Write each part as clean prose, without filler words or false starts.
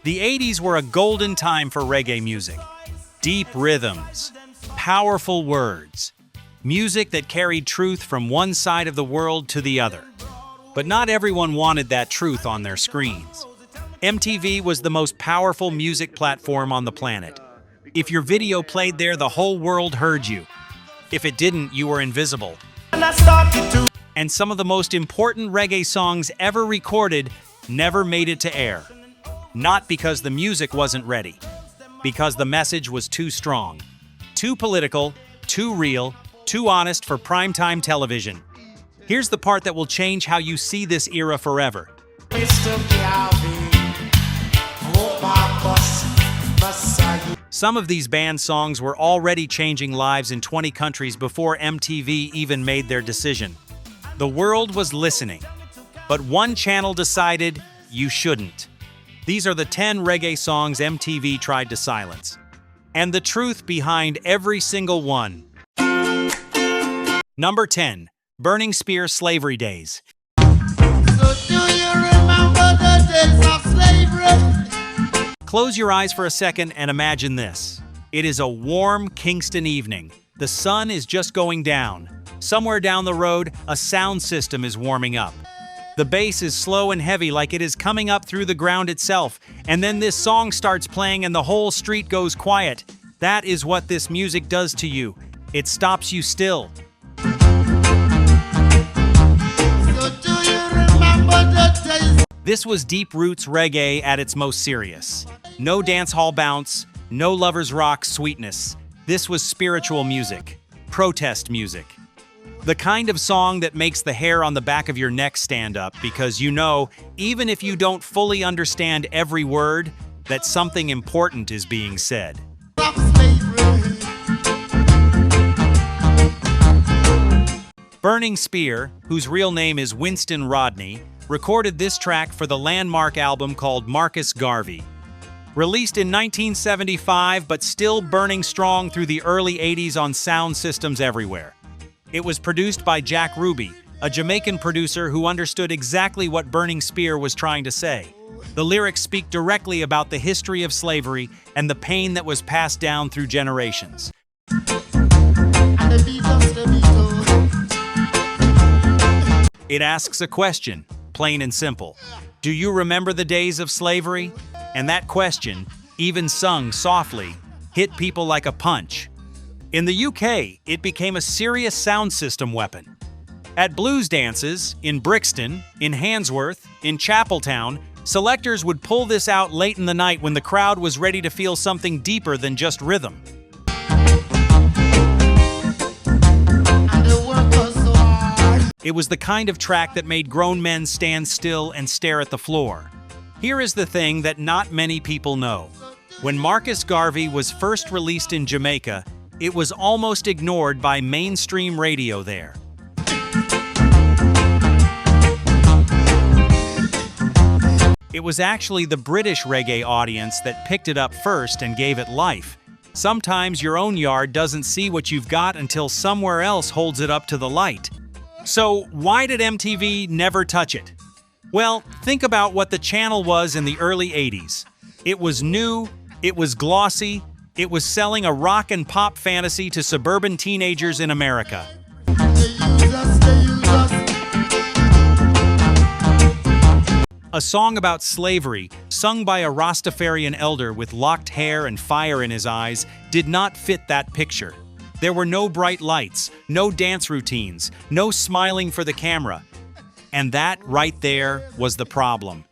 The 80s were a golden time for reggae music. Deep rhythms, powerful words, music that carried truth from one side of the world to the other. But not everyone wanted that truth on their screens. MTV was the most powerful music platform on the planet. If your video played there, the whole world heard you. If it didn't, you were invisible. And some of the most important reggae songs ever recorded never made it to air. Not because the music wasn't ready, because the message was too strong, too political, too real, too honest for primetime television. Here's the part that will change how you see this era forever. Some of these band songs were already changing lives in 20 countries before MTV even made their decision. The world was listening, but one channel decided you shouldn't. These are the 10 reggae songs MTV tried to silence. And the truth behind every single one. Number 10. Burning Spear Slavery Days. So do you remember the days of slavery? Close your eyes for a second and imagine this. It is a warm Kingston evening. The sun is just going down. Somewhere down the road, a sound system is warming up. The bass is slow and heavy like it is coming up through the ground itself, and then this song starts playing and the whole street goes quiet. That is what this music does to you. It stops you still. So do you remember the days? This was deep roots reggae at its most serious. No dancehall bounce, no lovers rock sweetness. This was spiritual music, protest music. The kind of song that makes the hair on the back of your neck stand up because you know, even if you don't fully understand every word, that something important is being said. Burning Spear, whose real name is Winston Rodney, recorded this track for the landmark album called Marcus Garvey. Released in 1975 but still burning strong through the early 80s on sound systems everywhere. It was produced by Jack Ruby, a Jamaican producer who understood exactly what Burning Spear was trying to say. The lyrics speak directly about the history of slavery and the pain that was passed down through generations. It asks a question, plain and simple. Do you remember the days of slavery? And that question, even sung softly, hit people like a punch. In the UK, it became a serious sound system weapon. At blues dances, in Brixton, in Handsworth, in Chapeltown, selectors would pull this out late in the night when the crowd was ready to feel something deeper than just rhythm. It was the kind of track that made grown men stand still and stare at the floor. Here is the thing that not many people know. When Marcus Garvey was first released in Jamaica, it was almost ignored by mainstream radio there. It was actually the British reggae audience that picked it up first and gave it life. Sometimes your own yard doesn't see what you've got until somewhere else holds it up to the light. So why did MTV never touch it? Well, think about what the channel was in the early 80s. It was new, it was glossy, it was selling a rock and pop fantasy to suburban teenagers in America. A song about slavery, sung by a Rastafarian elder with locked hair and fire in his eyes, did not fit that picture. There were no bright lights, no dance routines, no smiling for the camera. And that right there was the problem.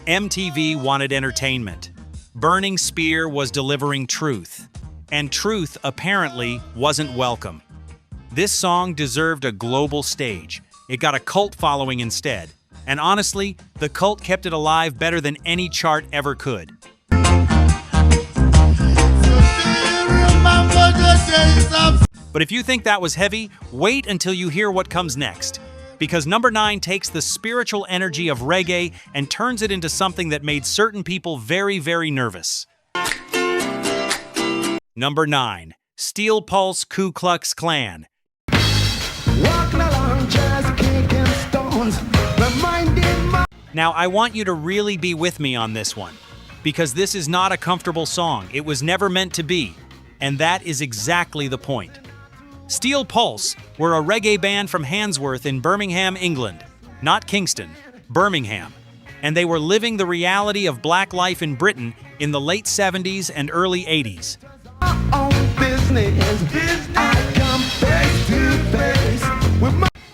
MTV wanted entertainment. Burning Spear was delivering truth. And truth, apparently, wasn't welcome. This song deserved a global stage. It got a cult following instead. And honestly, the cult kept it alive better than any chart ever could. But if you think that was heavy, wait until you hear what comes next. Because number 9 takes the spiritual energy of reggae and turns it into something that made certain people very, very nervous. Number 9. Steel Pulse Ku Klux Klan. Now, I want you to really be with me on this one, because this is not a comfortable song. It was never meant to be, and that is exactly the point. Steel Pulse were a reggae band from Handsworth in Birmingham, England, not Kingston, Birmingham, and they were living the reality of black life in Britain in the late 70s and early 80s.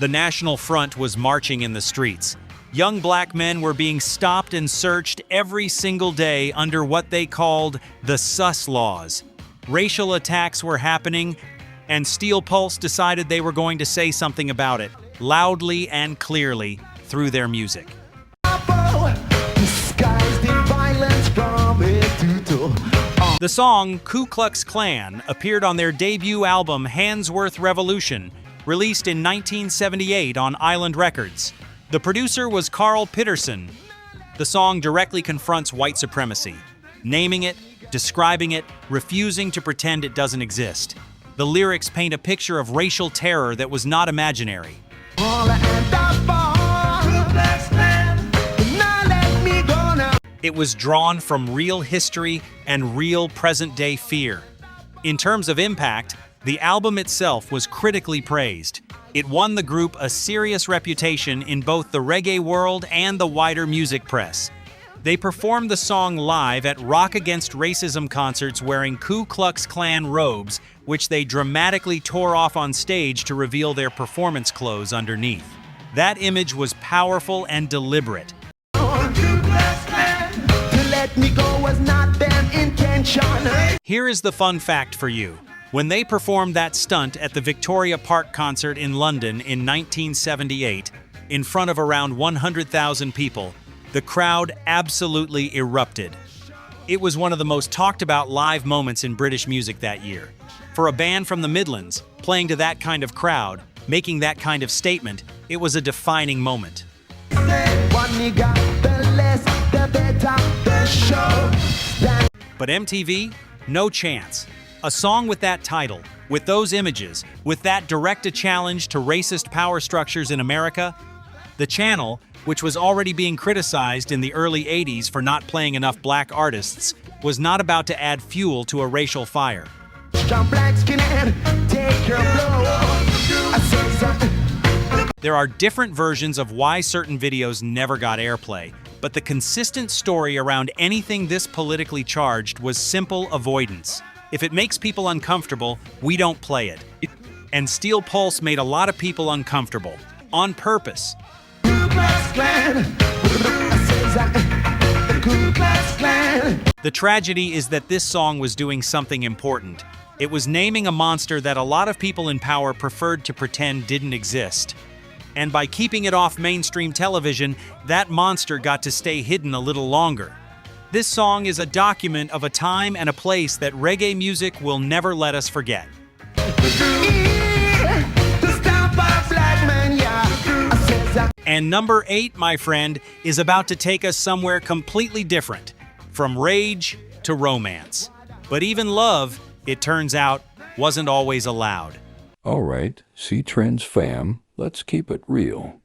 The National Front was marching in the streets. Young black men were being stopped and searched every single day under what they called the sus laws. Racial attacks were happening, and Steel Pulse decided they were going to say something about it, loudly and clearly, through their music. The song Ku Klux Klan appeared on their debut album Handsworth Revolution, released in 1978 on Island Records. The producer was Carl Pitterson. The song directly confronts white supremacy, naming it, describing it, refusing to pretend it doesn't exist. The lyrics paint a picture of racial terror that was not imaginary. It was drawn from real history and real present-day fear. In terms of impact, the album itself was critically praised. It won the group a serious reputation in both the reggae world and the wider music press. They performed the song live at Rock Against Racism concerts wearing Ku Klux Klan robes, which they dramatically tore off on stage to reveal their performance clothes underneath. That image was powerful and deliberate. Here is the fun fact for you. When they performed that stunt at the Victoria Park concert in London in 1978, in front of around 100,000 people, the crowd absolutely erupted. It was one of the most talked about live moments in British music that year. For a band from the Midlands, playing to that kind of crowd, making that kind of statement, it was a defining moment. But MTV? No chance. A song with that title, with those images, with that direct a challenge to racist power structures in America? The channel, which was already being criticized in the early 80s for not playing enough black artists, was not about to add fuel to a racial fire. There are different versions of why certain videos never got airplay, but the consistent story around anything this politically charged was simple avoidance. If it makes people uncomfortable, we don't play it. And Steel Pulse made a lot of people uncomfortable, on purpose. The tragedy is that this song was doing something important. It was naming a monster that a lot of people in power preferred to pretend didn't exist. And by keeping it off mainstream television, that monster got to stay hidden a little longer. This song is a document of a time and a place that reggae music will never let us forget. And number 8, my friend, is about to take us somewhere completely different, from rage to romance. But even love, it turns out, wasn't always allowed. All right, C-Trends fam, let's keep it real.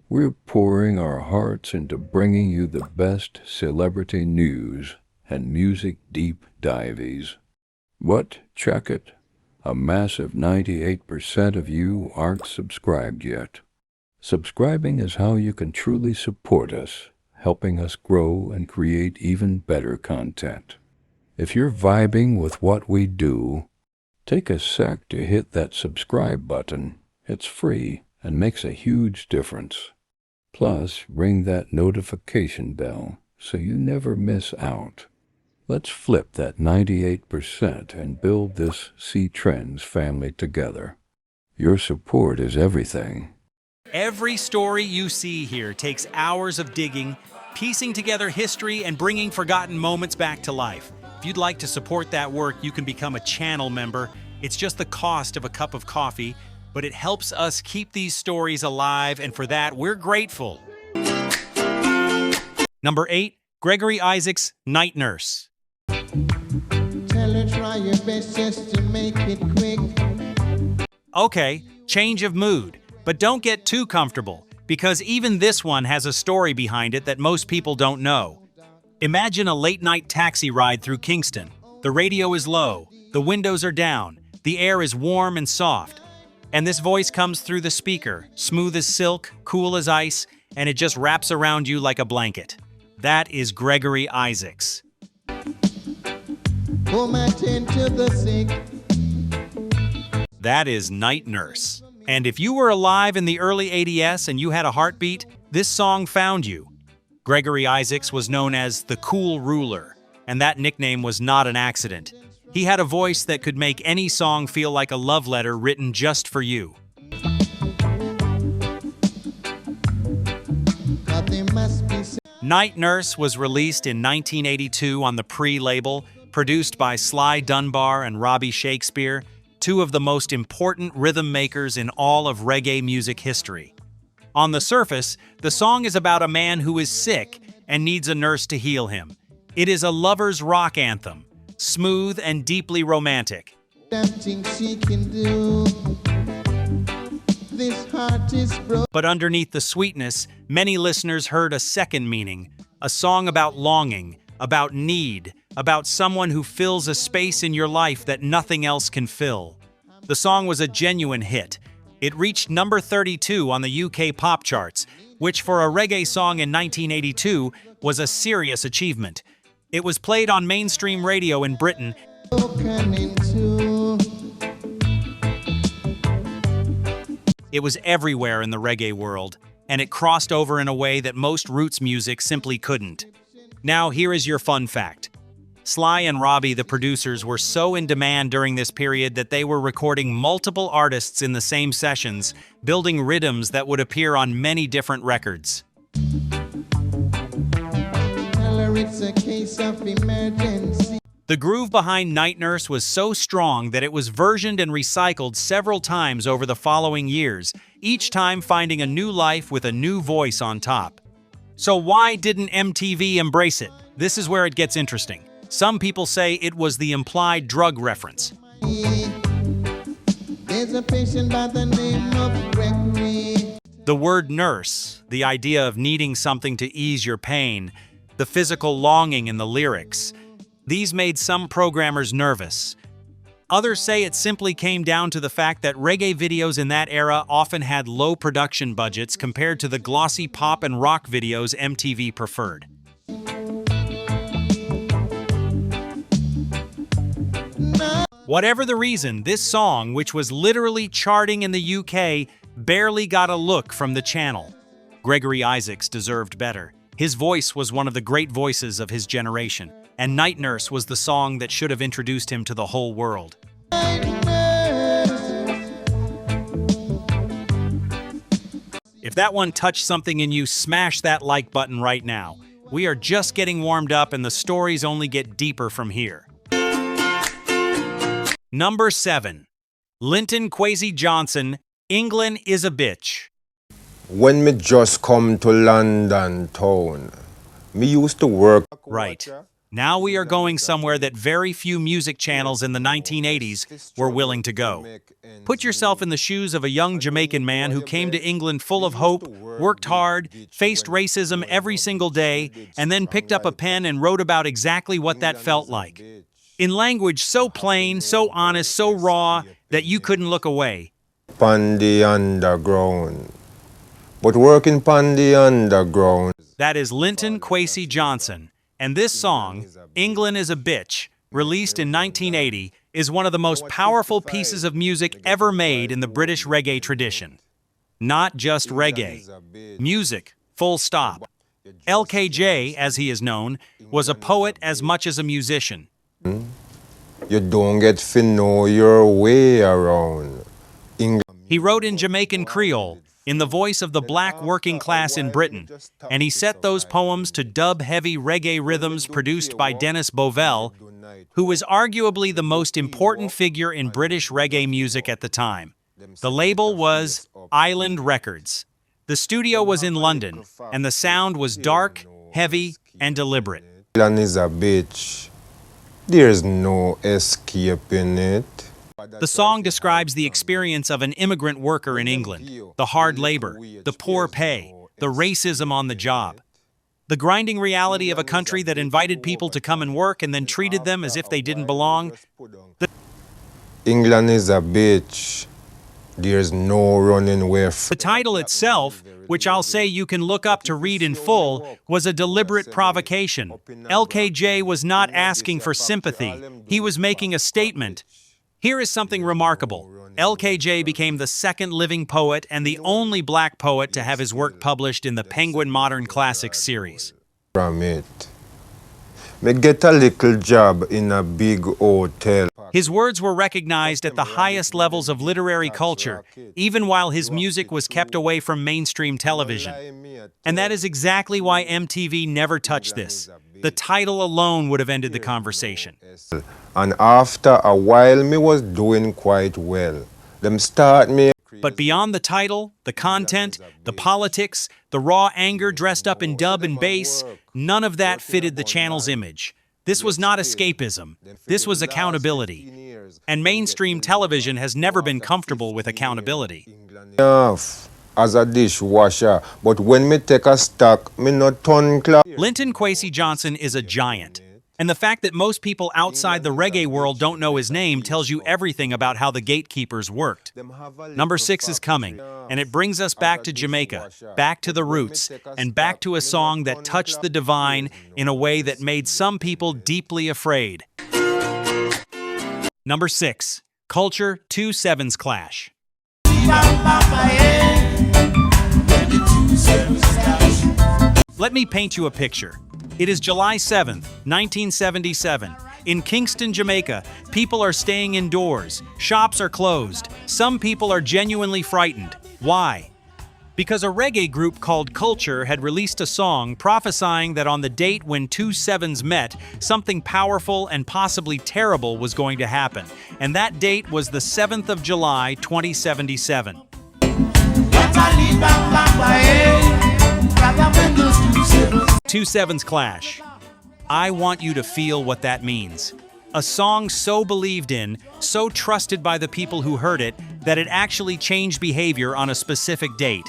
We're pouring our hearts into bringing you the best celebrity news and music deep dives. What? Check it. A massive 98% of you aren't subscribed yet. Subscribing is how you can truly support us, helping us grow and create even better content. If you're vibing with what we do, take a sec to hit that subscribe button. It's free and makes a huge difference. Plus, ring that notification bell so you never miss out. Let's flip that 98% and build this C-Trends family together. Your support is everything. Every story you see here takes hours of digging, piecing together history, and bringing forgotten moments back to life. If you'd like to support that work, you can become a channel member. It's just the cost of a cup of coffee, but it helps us keep these stories alive, and for that, we're grateful. Number 8, Gregory Isaacs' Night Nurse. Tell her try your best just to make it quick. Okay, change of mood, but don't get too comfortable. because even this one has a story behind it that most people don't know. Imagine a late-night taxi ride through Kingston. The radio is low, the windows are down, the air is warm and soft, and this voice comes through the speaker, smooth as silk, cool as ice, and it just wraps around you like a blanket. That is Gregory Isaacs. That is Night Nurse. And if you were alive in the early 80s and you had a heartbeat, this song found you. Gregory Isaacs was known as the Cool Ruler, and that nickname was not an accident. He had a voice that could make any song feel like a love letter written just for you. Night Nurse was released in 1982 on the Pre label, produced by Sly Dunbar and Robbie Shakespeare, two of the most important rhythm makers in all of reggae music history. On the surface, the song is about a man who is sick and needs a nurse to heal him. It is a lover's rock anthem, smooth and deeply romantic. But underneath the sweetness, many listeners heard a second meaning, a song about longing, about need, about someone who fills a space in your life that nothing else can fill. The song was a genuine hit. It reached number 32 on the UK pop charts, which for a reggae song in 1982 was a serious achievement. It was played on mainstream radio in Britain. It was everywhere in the reggae world, and it crossed over in a way that most roots music simply couldn't. Now, here is your fun fact. Sly and Robbie, the producers, were so in demand during this period that they were recording multiple artists in the same sessions, building rhythms that would appear on many different records. The groove behind Night Nurse was so strong that it was versioned and recycled several times over the following years, each time finding a new life with a new voice on top. So why didn't MTV embrace it? This is where it gets interesting. Some people say it was the implied drug reference. There's a patient by the name of Gregory. The word nurse, the idea of needing something to ease your pain, the physical longing in the lyrics, these made some programmers nervous. Others say it simply came down to the fact that reggae videos in that era often had low production budgets compared to the glossy pop and rock videos MTV preferred. Whatever the reason, this song, which was literally charting in the UK, barely got a look from the channel. Gregory Isaacs deserved better. His voice was one of the great voices of his generation, and Night Nurse was the song that should have introduced him to the whole world. If that one touched something in you, smash that like button right now. We are just getting warmed up and the stories only get deeper from here. Number 7. Linton Kwesi Johnson, Inglan is a Bitch. When me just come to London town, me used to work. Right. Now we are going somewhere that very few music channels in the 1980s were willing to go. Put yourself in the shoes of a young Jamaican man who came to England full of hope, worked hard, faced racism every single day, and then picked up a pen and wrote about exactly what that felt like. In language so plain, so honest, so raw, that you couldn't look away. Pon the underground. But working pon the underground. That is Linton Kwesi Johnson. And this song, Inglan is a Bitch, released in 1980, is one of the most powerful pieces of music ever made in the British reggae tradition. Not just reggae. Music, full stop. LKJ, as he is known, was a poet as much as a musician. You don't get to know your way around. He wrote in Jamaican Creole, in the voice of the black working class in Britain, and he set those poems to dub-heavy reggae rhythms produced by Dennis Bovell, who was arguably the most important figure in British reggae music at the time. The label was Island Records. The studio was in London, and the sound was dark, heavy, and deliberate. Inglan is a bitch. There's no escaping it. The song describes the experience of an immigrant worker in England, the hard labor, the poor pay, the racism on the job. The grinding reality of a country that invited people to come and work and then treated them as if they didn't belong. England is a bitch. There's no running away from. The title itself, which I'll say you can look up to read in full, was a deliberate provocation. LKJ was not asking for sympathy. He was making a statement. Here is something remarkable. LKJ became the second living poet and the only black poet to have his work published in the Penguin Modern Classics series. From it. Me get a little job in a big hotel. His words were recognized at the highest levels of literary culture, even while his music was kept away from mainstream television. And that is exactly why MTV never touched this. The title alone would have ended the conversation. And after a while, me was doing quite well. Them start me. But beyond the title, the content, the politics, the raw anger dressed up in dub and bass, none of that fitted the channel's image. This was not escapism. This was accountability. And mainstream television has never been comfortable with accountability. Enough as a dishwasher, but when me take a stock, me not turn clock. Linton Kwesi Johnson is a giant. And the fact that most people outside the reggae world don't know his name tells you everything about how the gatekeepers worked. Number 6 is coming, and it brings us back to Jamaica, back to the roots, and back to a song that touched the divine in a way that made some people deeply afraid. Number 6, Culture 2-7's Clash. Let me paint you a picture. It is July 7th, 1977. In Kingston, Jamaica, people are staying indoors. Shops are closed. Some people are genuinely frightened. Why? Because a reggae group called Culture had released a song prophesying that on the date when 2-7s met, something powerful and possibly terrible was going to happen. And that date was the 7th of July, 2077. 2-7's Clash. I want you to feel what that means. A song so believed in, so trusted by the people who heard it, that it actually changed behavior on a specific date.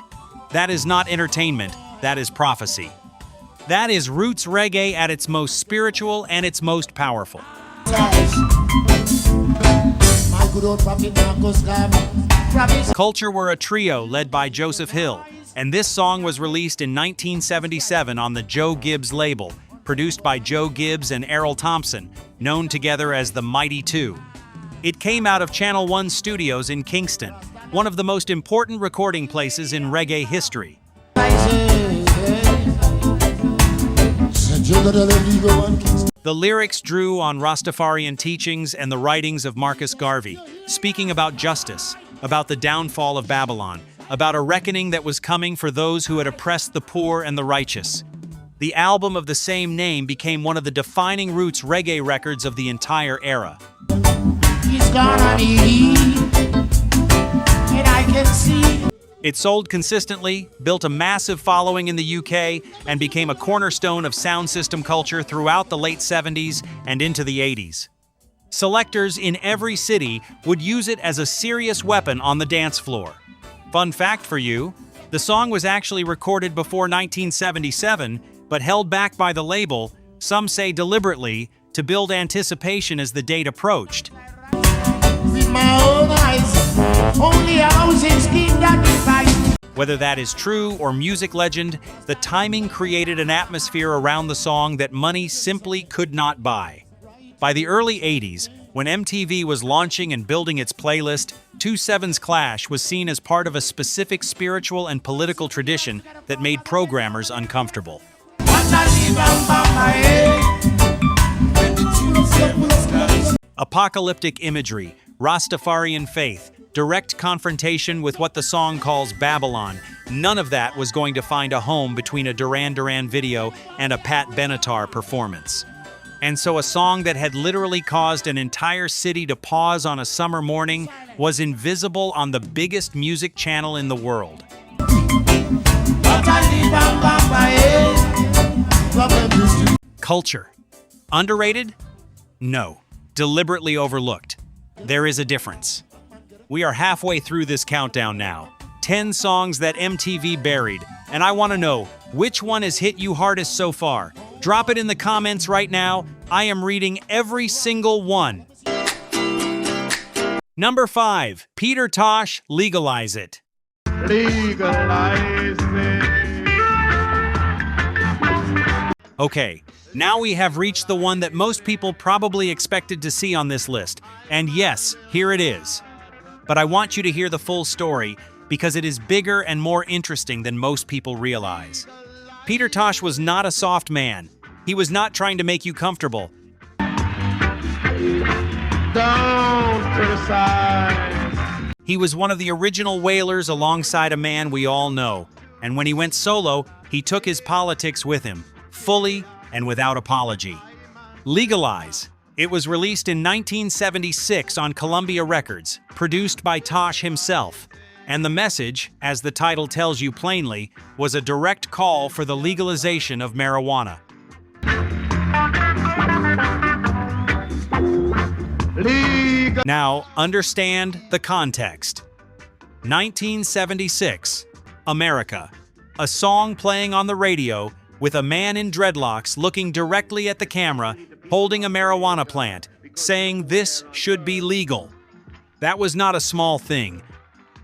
That is not entertainment, that is prophecy. That is roots reggae at its most spiritual and its most powerful. Culture were a trio led by Joseph Hill, and this song was released in 1977 on the Joe Gibbs label, produced by Joe Gibbs and Errol Thompson, known together as the Mighty Two. It came out of Channel 1 Studios in Kingston, one of the most important recording places in reggae history. The lyrics drew on Rastafarian teachings and the writings of Marcus Garvey, speaking about justice, about the downfall of Babylon, about a reckoning that was coming for those who had oppressed the poor and the righteous. The album of the same name became one of the defining roots reggae records of the entire era. It sold consistently, built a massive following in the UK, and became a cornerstone of sound system culture throughout the late 70s and into the 80s. Selectors in every city would use it as a serious weapon on the dance floor. Fun fact for you, the song was actually recorded before 1977, but held back by the label, some say deliberately, to build anticipation as the date approached. With my own eyes, only a housing scheme that defies. Whether that is true or music legend, the timing created an atmosphere around the song that money simply could not buy. By the early 80s, when MTV was launching and building its playlist, 2-7's Clash was seen as part of a specific spiritual and political tradition that made programmers uncomfortable. Apocalyptic imagery, Rastafarian faith, direct confrontation with what the song calls Babylon, none of that was going to find a home between a Duran Duran video and a Pat Benatar performance. And so a song that had literally caused an entire city to pause on a summer morning was invisible on the biggest music channel in the world. Culture. Underrated? No. Deliberately overlooked. there is a difference. We are halfway through this countdown now. 10 songs that MTV buried, and I want to know, which one has hit you hardest so far? Drop it in the comments right now. I am reading every single one. Number 5, Peter Tosh, Legalize It. Legalize it. Okay, now we have reached the one that most people probably expected to see on this list. And yes, here it is. But I want you to hear the full story because it is bigger and more interesting than most people realize. Peter Tosh was not a soft man. He was not trying to make you comfortable. Don't criticize. He was one of the original wailers alongside a man we all know. And when he went solo, he took his politics with him, fully and without apology. Legalize. It was released in 1976 on Columbia Records, produced by Tosh himself. And the message, as the title tells you plainly, was a direct call for the legalization of marijuana. Now, understand the context. 1976, America. A song playing on the radio with a man in dreadlocks looking directly at the camera, holding a marijuana plant, saying this should be legal. That was not a small thing.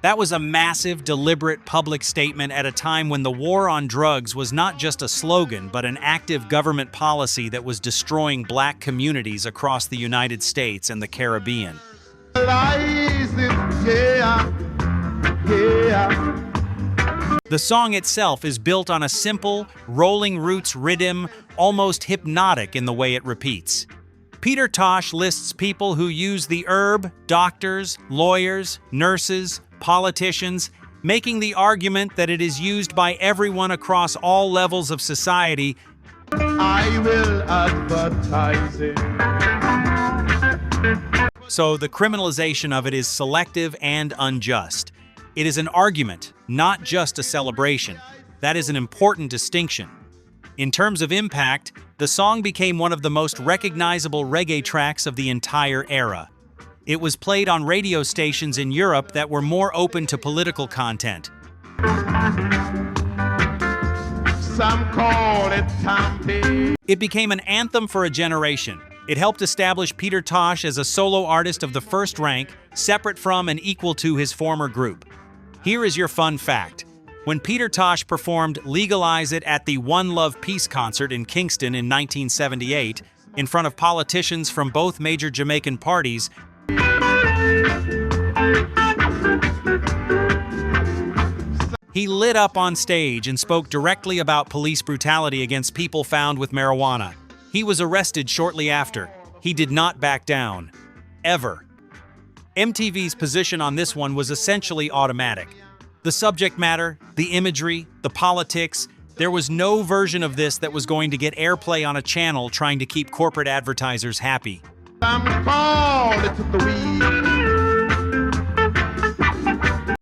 That was a massive, deliberate public statement at a time when the war on drugs was not just a slogan, but an active government policy that was destroying black communities across the United States and the Caribbean. The song itself is built on a simple, rolling roots rhythm, almost hypnotic in the way it repeats. Peter Tosh lists people who use the herb, doctors, lawyers, nurses, politicians, making the argument that it is used by everyone across all levels of society. I will advertise it. So the criminalization of it is selective and unjust. It is an argument, not just a celebration. That is an important distinction. In terms of impact, the song became one of the most recognizable reggae tracks of the entire era. It was played on radio stations in Europe that were more open to political content. Some call it Tampi. It became an anthem for a generation. It helped establish Peter Tosh as a solo artist of the first rank, separate from and equal to his former group. Here is your fun fact. When Peter Tosh performed Legalize It at the One Love Peace concert in Kingston in 1978, in front of politicians from both major Jamaican parties, he lit up on stage and spoke directly about police brutality against people found with marijuana. He was arrested shortly after. He did not back down. Ever. MTV's position on this one was essentially automatic. The subject matter, the imagery, the politics, there was no version of this that was going to get airplay on a channel trying to keep corporate advertisers happy. Some call it the weed.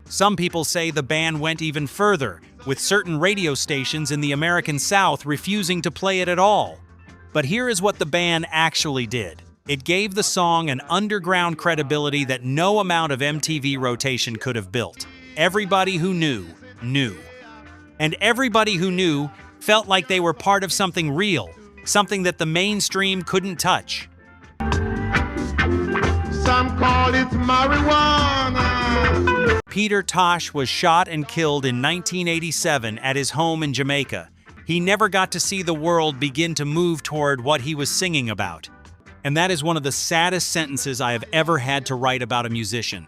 Some people say the ban went even further, with certain radio stations in the American South refusing to play it at all. But here is what the ban actually did. It gave the song an underground credibility that no amount of MTV rotation could have built. Everybody who knew, knew. And everybody who knew felt like they were part of something real, something that the mainstream couldn't touch. Some call it marijuana. Peter Tosh was shot and killed in 1987 at his home in Jamaica. He never got to see the world begin to move toward what he was singing about. And that is one of the saddest sentences I have ever had to write about a musician.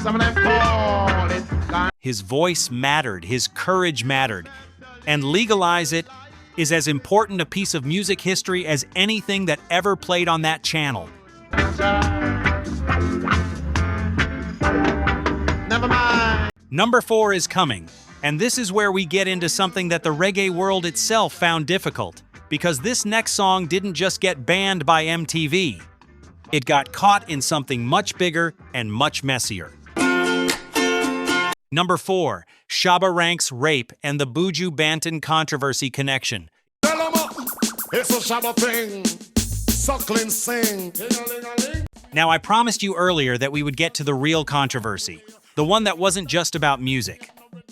Some of them call it. His voice mattered, his courage mattered. And Legalize It is as important a piece of music history as anything that ever played on that channel. Never mind. Number 4 is coming, and this is where we get into something that the reggae world itself found difficult, because this next song didn't just get banned by MTV. It got caught in something much bigger and much messier. Number 4, Shabba Ranks Rape and the Buju Banton controversy connection. It's a Shabba thing. suckling sing. Now, I promised you earlier that we would get to the real controversy, the one that wasn't just about music.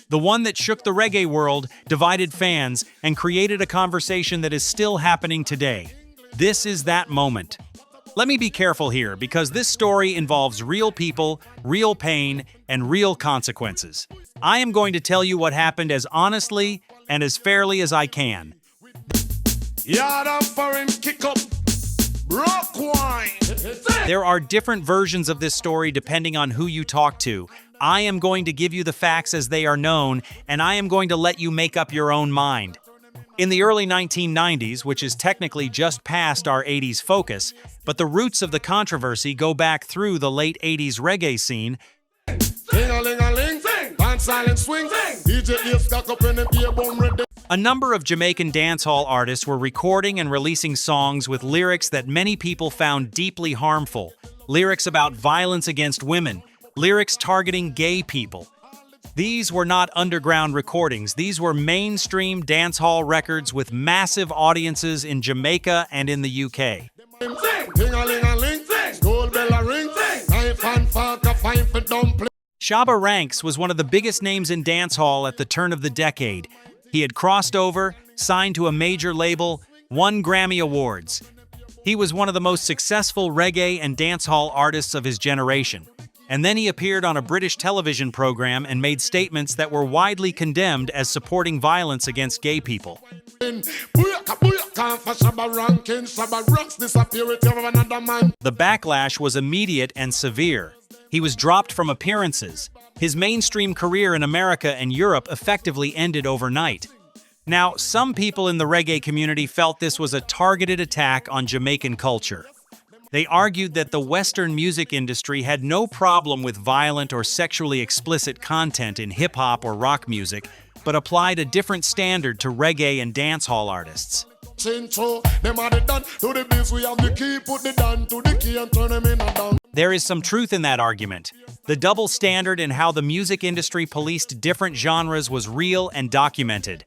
The one that shook the reggae world, divided fans, and created a conversation that is still happening today. This is that moment. Let me be careful here, because this story involves real people, real pain, and real consequences. I am going to tell you what happened as honestly and as fairly as I can. Yard up for him, kick up, rock wine. There are different versions of this story depending on who you talk to. I am going to give you the facts as they are known, and I am going to let you make up your own mind. In the early 1990s, which is technically just past our 80s focus, but the roots of the controversy go back through the late 80s reggae scene. A number of Jamaican dancehall artists were recording and releasing songs with lyrics that many people found deeply harmful. Lyrics about violence against women, lyrics targeting gay people. These were not underground recordings. These were mainstream dancehall records with massive audiences in Jamaica and in the UK. Shabba Ranks was one of the biggest names in dancehall at the turn of the decade. He had crossed over, signed to a major label, won Grammy Awards. He was one of the most successful reggae and dancehall artists of his generation. And then he appeared on a British television program and made statements that were widely condemned as supporting violence against gay people. The backlash was immediate and severe. He was dropped from appearances. His mainstream career in America and Europe effectively ended overnight. Now, some people in the reggae community felt this was a targeted attack on Jamaican culture. They argued that the Western music industry had no problem with violent or sexually explicit content in hip-hop or rock music, but applied a different standard to reggae and dancehall artists. There is some truth in that argument. The double standard in how the music industry policed different genres was real and documented.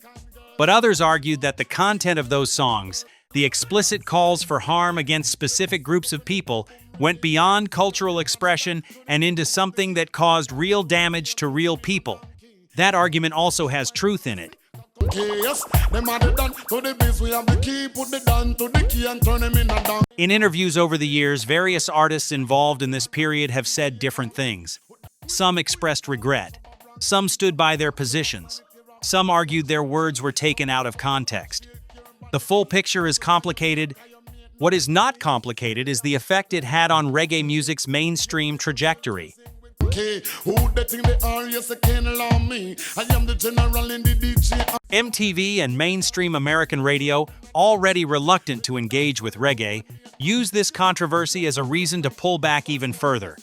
But others argued that the content of those songs, the explicit calls for harm against specific groups of people, went beyond cultural expression and into something that caused real damage to real people. That argument also has truth in it. In interviews over the years, various artists involved in this period have said different things. Some expressed regret. Some stood by their positions. Some argued their words were taken out of context. The full picture is complicated. What is not complicated is the effect it had on reggae music's mainstream trajectory. MTV and mainstream American radio, already reluctant to engage with reggae, used this controversy as a reason to pull back even further.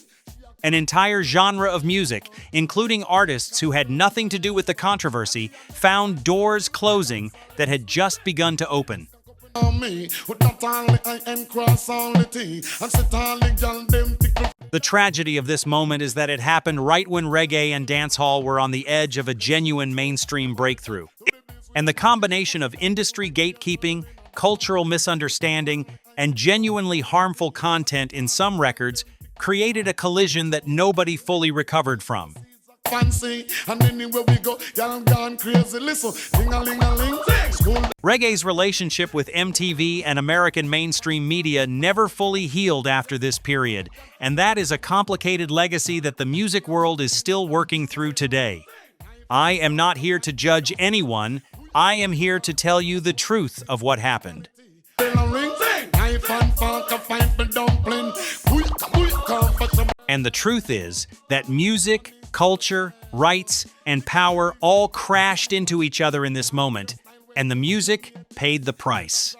An entire genre of music, including artists who had nothing to do with the controversy, found doors closing that had just begun to open. The tragedy of this moment is that it happened right when reggae and dancehall were on the edge of a genuine mainstream breakthrough. And the combination of industry gatekeeping, cultural misunderstanding, and genuinely harmful content in some records created a collision that nobody fully recovered from. Reggae's relationship with MTV and American mainstream media never fully healed after this period, and that is a complicated legacy that the music world is still working through today. I am not here to judge anyone. I am here to tell you the truth of what happened. And the truth is that music, culture, rights, and power all crashed into each other in this moment, and the music paid the price.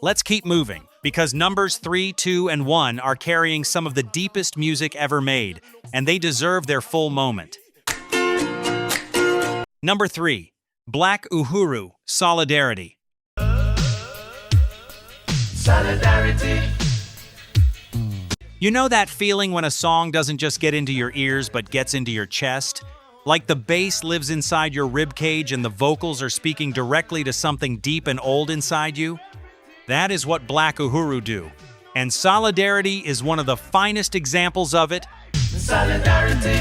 Let's keep moving, because numbers 3, 2, and 1 are carrying some of the deepest music ever made, and they deserve their full moment. Number 3. Black Uhuru, Solidarity. Solidarity. You know that feeling when a song doesn't just get into your ears but gets into your chest? Like the bass lives inside your ribcage and the vocals are speaking directly to something deep and old inside you? That is what Black Uhuru do. And Solidarity is one of the finest examples of it. Solidarity.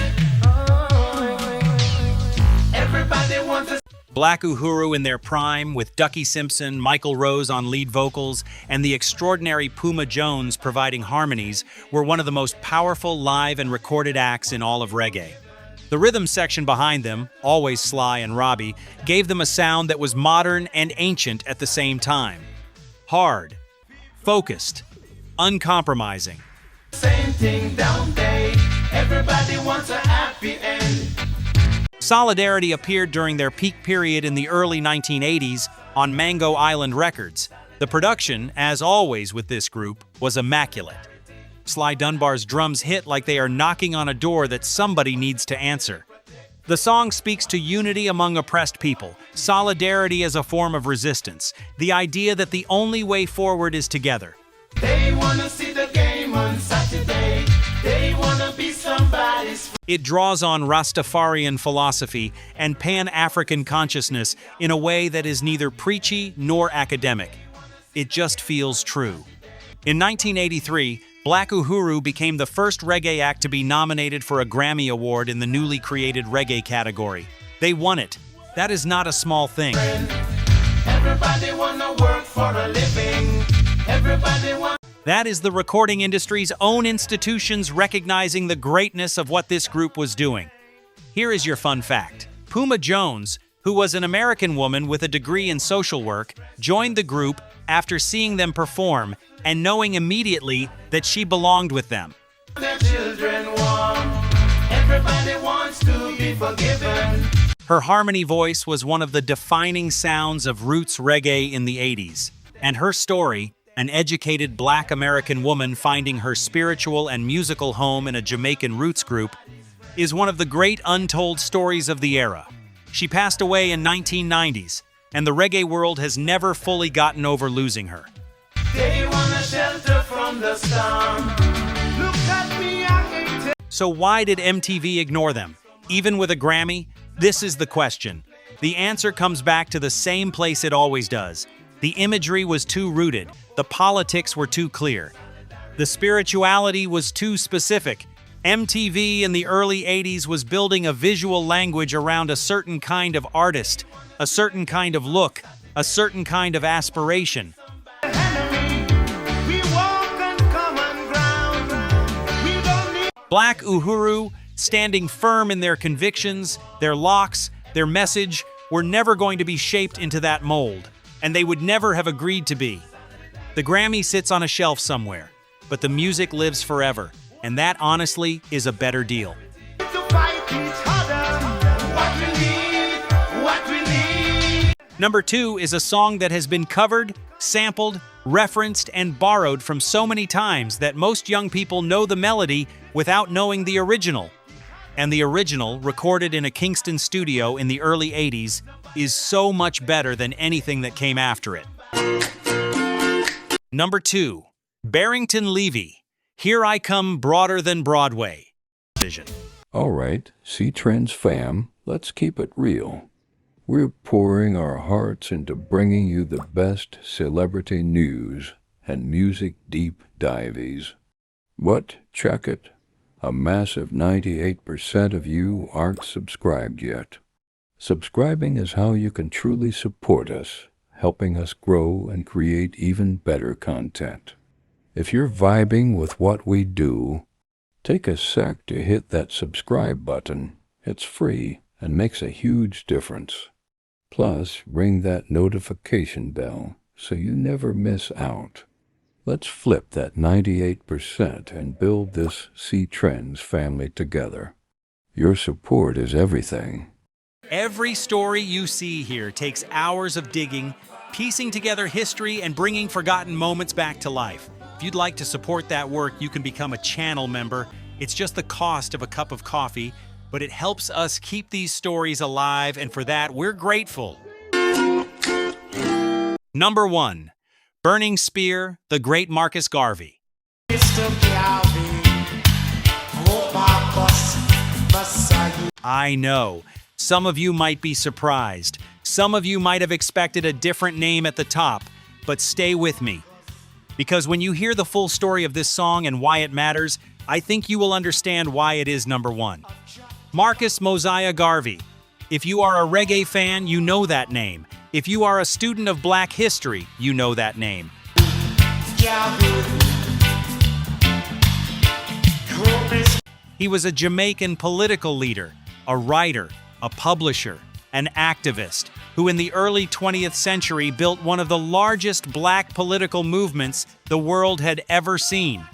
Everybody wants to. Black Uhuru in their prime, with Ducky Simpson, Michael Rose on lead vocals, and the extraordinary Puma Jones providing harmonies, were one of the most powerful live and recorded acts in all of reggae. The rhythm section behind them, always Sly and Robbie, gave them a sound that was modern and ancient at the same time. Hard, focused, uncompromising. Same thing down day. Everybody wants a happy end. Solidarity appeared during their peak period in the early 1980s on Mango Island Records. The production, as always with this group, was immaculate. Sly Dunbar's drums hit like they are knocking on a door that somebody needs to answer. The song speaks to unity among oppressed people, solidarity as a form of resistance, the idea that the only way forward is together. They wanna see the game on Saturday. They wanna be somebody's. It draws on Rastafarian philosophy and Pan-African consciousness in a way that is neither preachy nor academic. It just feels true. In 1983, Black Uhuru became the first reggae act to be nominated for a Grammy Award in the newly created reggae category. They won it. That is not a small thing. Everybody wanna work for a living. Everybody wants. That is the recording industry's own institutions recognizing the greatness of what this group was doing. Here is your fun fact. Puma Jones, who was an American woman with a degree in social work, joined the group after seeing them perform and knowing immediately that she belonged with them. Their children warm. Everybody wants to be forgiven. Her harmony voice was one of the defining sounds of roots reggae in the 80s, and her story, an educated Black American woman finding her spiritual and musical home in a Jamaican roots group, is one of the great untold stories of the era. She passed away in 1990s, and the reggae world has never fully gotten over losing her. They want a shelter from the storm. Look at me, I can't tell. So why did MTV ignore them? Even with a Grammy? This is the question. The answer comes back to the same place it always does. The imagery was too rooted. The politics were too clear. The spirituality was too specific. MTV in the early 80s was building a visual language around a certain kind of artist, a certain kind of look, a certain kind of aspiration. We walk on common ground. We don't need. Black Uhuru, standing firm in their convictions, their locks, their message, were never going to be shaped into that mold, and they would never have agreed to be. The Grammy sits on a shelf somewhere, but the music lives forever, and that honestly is a better deal. To fight each other. What we need. Number 2 is a song that has been covered, sampled, referenced, and borrowed from so many times that most young people know the melody without knowing the original. And the original, recorded in a Kingston studio in the early 80s, is so much better than anything that came after it. Number 2, Barrington Levy, Here I Come Broader Than Broadway. Vision. All right, C-Trends fam, let's keep it real. We're pouring our hearts into bringing you the best celebrity news and music deep dives. What? Check it. A massive 98% of you aren't subscribed yet. Subscribing is how you can truly support us, helping us grow and create even better content. If you're vibing with what we do, take a sec to hit that subscribe button. It's free and makes a huge difference. Plus, ring that notification bell so you never miss out. Let's flip that 98% and build this C-Trends family together. Your support is everything. Every story you see here takes hours of digging, piecing together history, and bringing forgotten moments back to life. If you'd like to support that work, you can become a channel member. It's just the cost of a cup of coffee, but it helps us keep these stories alive, and for that, we're grateful. Number 1, Burning Spear, the great Marcus Garvey. Mr. Garvey, oh Marcus, I know. Some of you might be surprised. Some of you might have expected a different name at the top, but stay with me. Because when you hear the full story of this song and why it matters, I think you will understand why it is number one. Marcus Mosiah Garvey. If you are a reggae fan, you know that name. If you are a student of Black history, you know that name. He was a Jamaican political leader, a writer, a publisher, an activist, who in the early 20th century built one of the largest Black political movements the world had ever seen.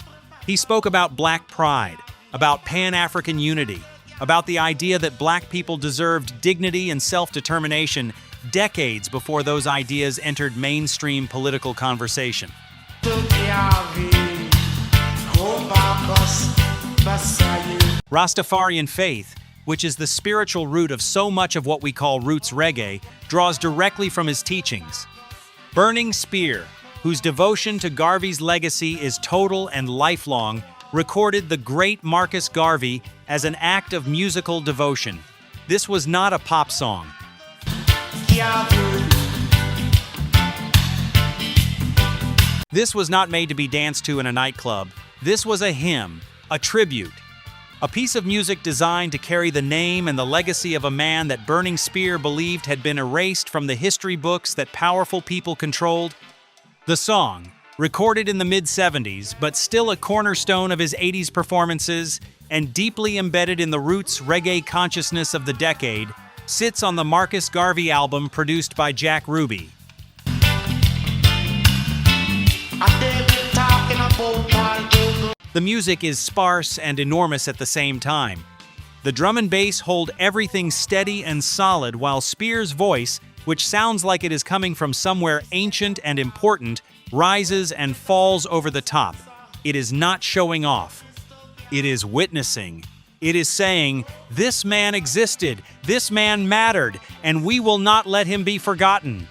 He spoke about Black pride, about Pan-African unity, about the idea that Black people deserved dignity and self-determination decades before those ideas entered mainstream political conversation. Rastafarian faith, which is the spiritual root of so much of what we call roots reggae, draws directly from his teachings. Burning Spear, whose devotion to Garvey's legacy is total and lifelong, recorded the great Marcus Garvey as an act of musical devotion. This was not a pop song. This was not made to be danced to in a nightclub. This was a hymn, a tribute, a piece of music designed to carry the name and the legacy of a man that Burning Spear believed had been erased from the history books that powerful people controlled. The song, recorded in the mid-70s, but still a cornerstone of his 80s performances and deeply embedded in the roots reggae consciousness of the decade, sits on the Marcus Garvey album produced by Jack Ruby. The music is sparse and enormous at the same time. The drum and bass hold everything steady and solid, while Spear's voice, which sounds like it is coming from somewhere ancient and important, rises and falls over the top. It is not showing off. It is witnessing. It is saying, this man existed, this man mattered, and we will not let him be forgotten.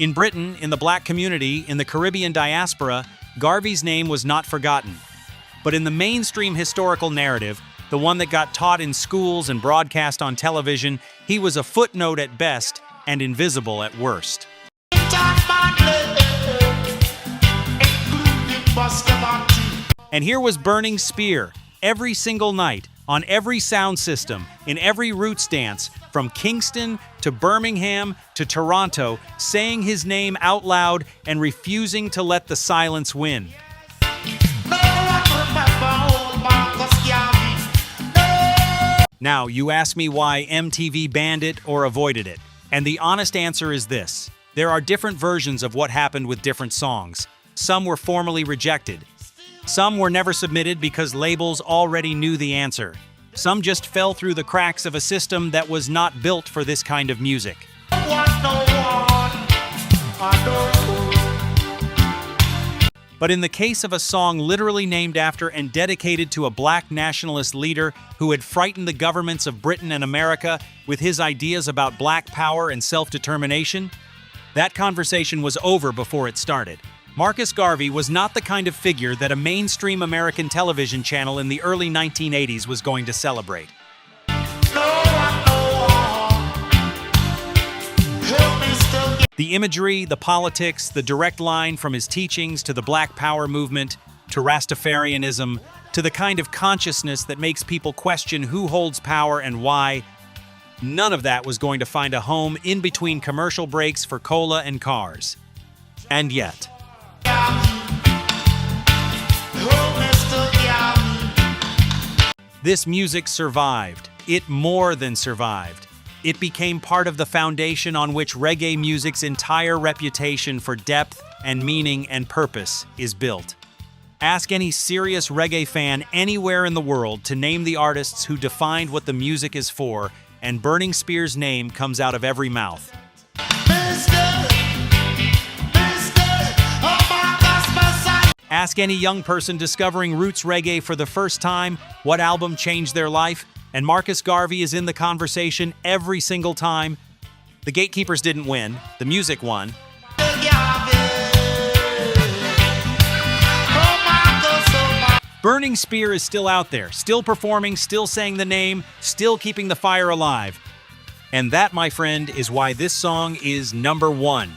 In Britain, in the Black community, in the Caribbean diaspora, Garvey's name was not forgotten. But in the mainstream historical narrative, the one that got taught in schools and broadcast on television, he was a footnote at best and invisible at worst. And here was Burning Spear, every single night, on every sound system, in every roots dance, from Kingston to Birmingham to Toronto, saying his name out loud and refusing to let the silence win. Now, you ask me why MTV banned it or avoided it, and the honest answer is this. There are different versions of what happened with different songs. Some were formally rejected. Some were never submitted because labels already knew the answer. Some just fell through the cracks of a system that was not built for this kind of music. But in the case of a song literally named after and dedicated to a Black nationalist leader who had frightened the governments of Britain and America with his ideas about Black power and self-determination, that conversation was over before it started. Marcus Garvey was not the kind of figure that a mainstream American television channel in the early 1980s was going to celebrate. The imagery, the politics, the direct line from his teachings to the Black Power movement, to Rastafarianism, to the kind of consciousness that makes people question who holds power and why, none of that was going to find a home in between commercial breaks for cola and cars. And yet, this music survived. It more than survived. It became part of the foundation on which reggae music's entire reputation for depth and meaning and purpose is built. Ask any serious reggae fan anywhere in the world to name the artists who defined what the music is for, and Burning Spear's name comes out of every mouth. Ask any young person discovering roots reggae for the first time what album changed their life, and Marcus Garvey is in the conversation every single time. The gatekeepers didn't win, the music won. Burning Spear is still out there, still performing, still saying the name, still keeping the fire alive. And that, my friend, is why this song is number 1.